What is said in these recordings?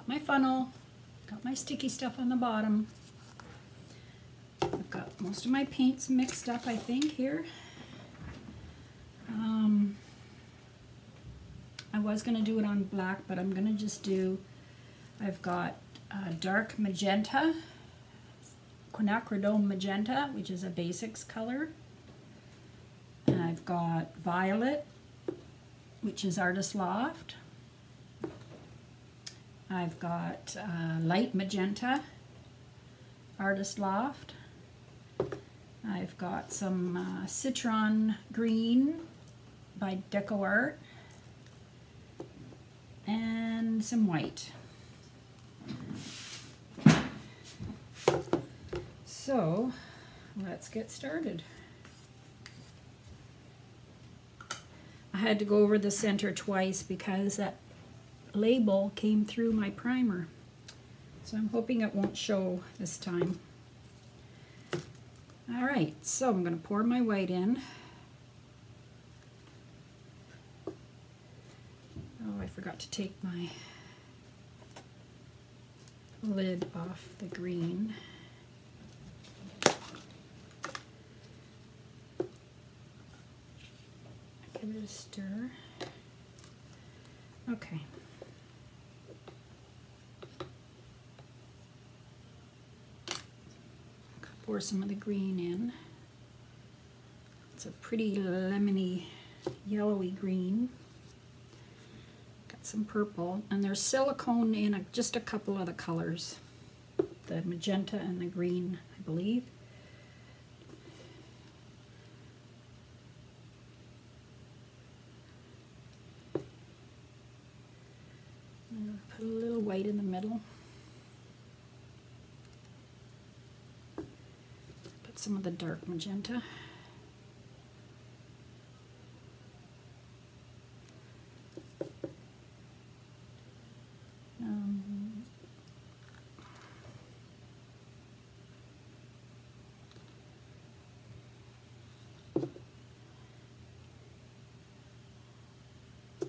got my funnel, got my sticky stuff on the bottom. I've got most of my paints mixed up, I think, here. I was going to do it on black, but I'm going to just do, I've got dark magenta, quinacridone magenta, which is a basics color. And I've got violet, which is Artist Loft. I've got light magenta, Artist Loft. I've got some Citron green by Deco Art, and some white. So let's get started. I had to go over the center twice because that label came through my primer. So I'm hoping it won't show this time. All right, so I'm going to pour my white in. Oh, I forgot to take my lid off the green. Give it a stir. Okay. Pour some of the green in. It's a pretty lemony, yellowy green. Got some purple, and there's silicone in just a couple of the colors. The magenta and the green, I believe. I'm going to put a little white in the middle. Some of the dark magenta.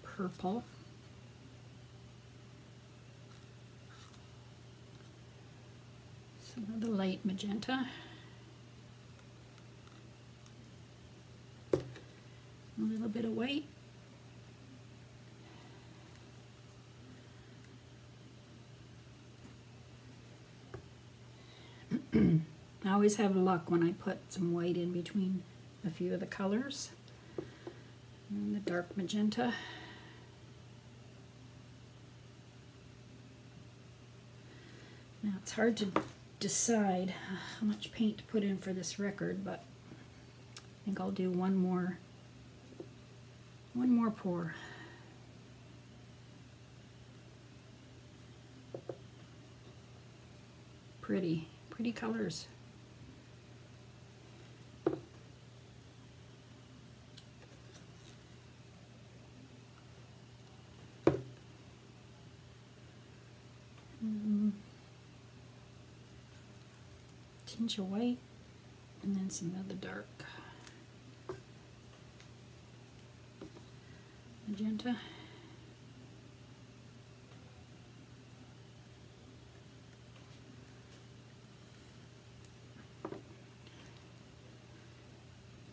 Purple. Some of the light magenta. A little bit of white. I always have luck when I put some white in between a few of the colors. And the dark magenta. Now it's hard to decide how much paint to put in for this record, but I think I'll do one more pour. Pretty colors. Tinge of white, and then some of the dark magenta.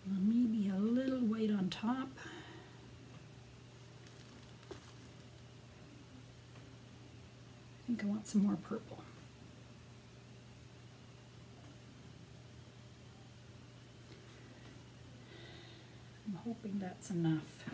Maybe a little white on top. I think I want some more purple. I'm hoping that's enough.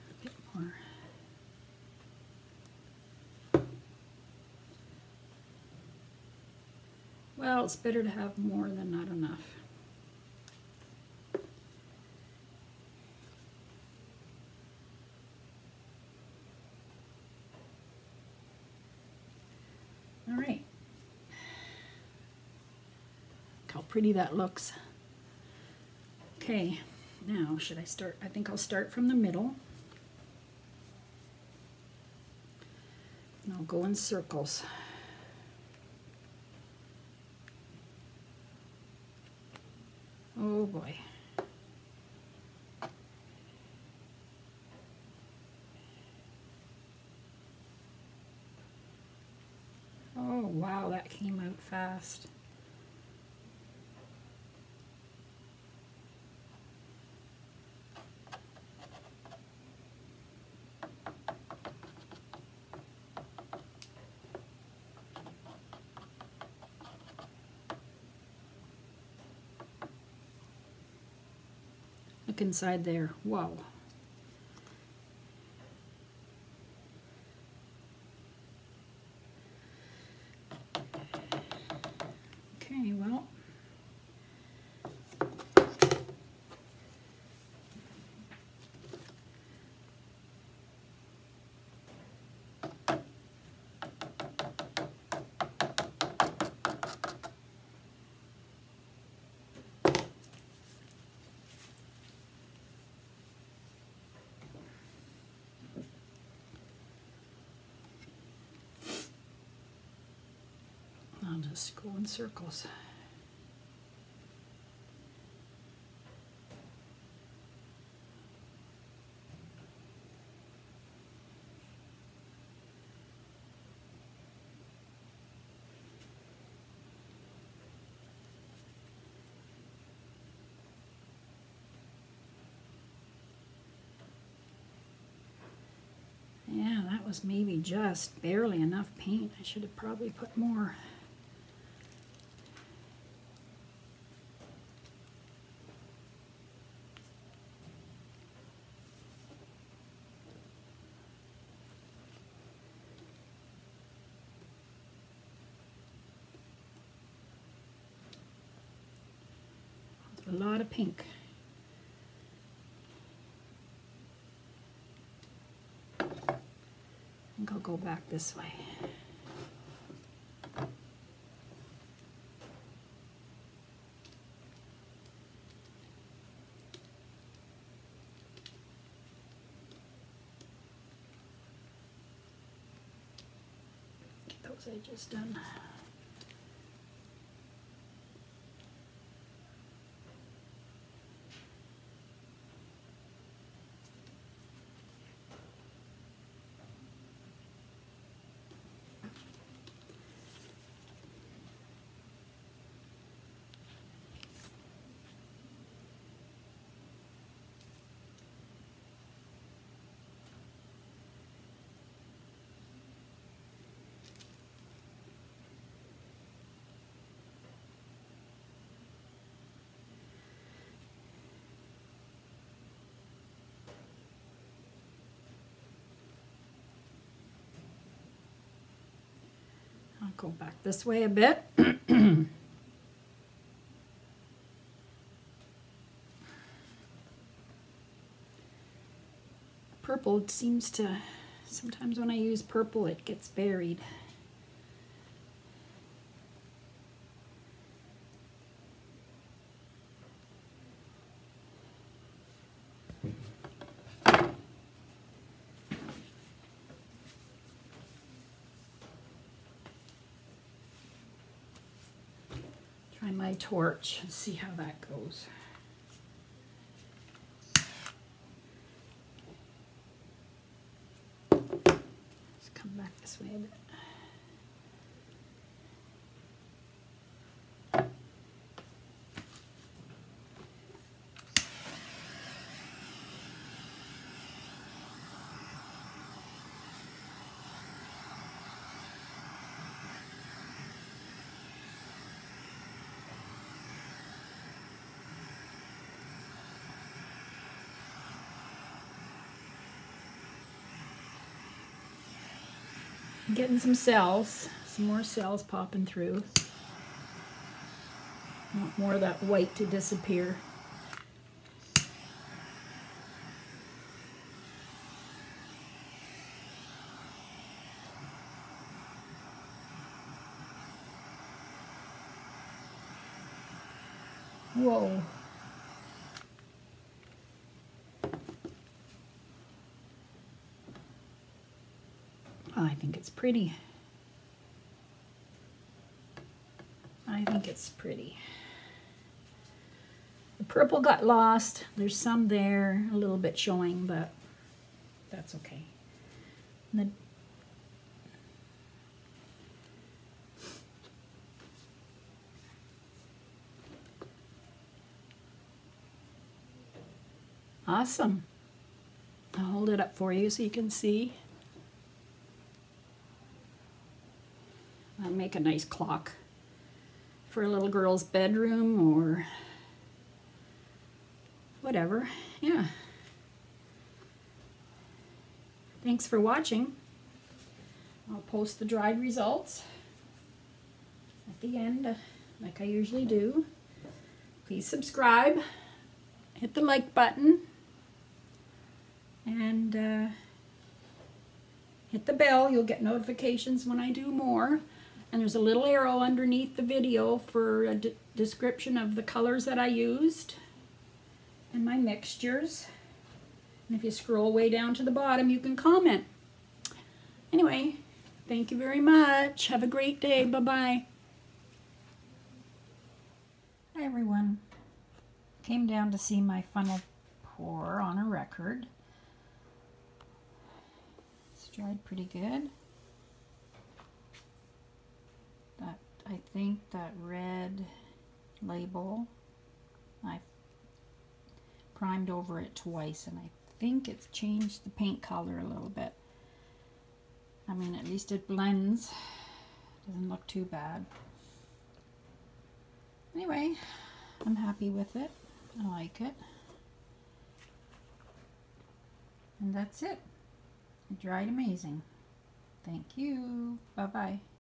A bit more. Well, it's better to have more than not enough. All right. Look how pretty that looks. Okay, now should I start? I think I'll start from the middle. And I'll go in circles. Oh boy. Oh wow, that came out fast. Look inside there. Whoa. Okay, well. I'll just go in circles. Yeah, that was maybe just barely enough paint. I should have probably put more. A lot of pink. I think I'll go back this way. Get those edges done. I'll go back this way a bit. Purple, it seems to, sometimes when I use purple it gets buried. Try my torch and see how that goes. Let's come back this way a bit. I'm getting some cells, some more cells popping through. Want more of that white to disappear. Whoa. I think it's pretty. I think it's pretty. The purple got lost. There's some there, a little bit showing, but that's okay. Awesome. I'll hold it up for you so you can see. I'll make a nice clock for a little girl's bedroom or whatever. Yeah. Thanks for watching. I'll post the dried results at the end, like I usually do. Please subscribe, hit the like button, and hit the bell. You'll get notifications when I do more. And there's a little arrow underneath the video for a description of the colors that I used and my mixtures. And if you scroll way down to the bottom, you can comment. Anyway, thank you very much. Have a great day. Bye-bye. Hi, everyone. Came down to see my funnel pour on a record. It's dried pretty good. I think that red label, I primed over it twice, and I think it's changed the paint color a little bit. I mean, at least it blends. Doesn't look too bad. Anyway, I'm happy with it. I like it. And that's it. It dried amazing. Thank you. Bye-bye.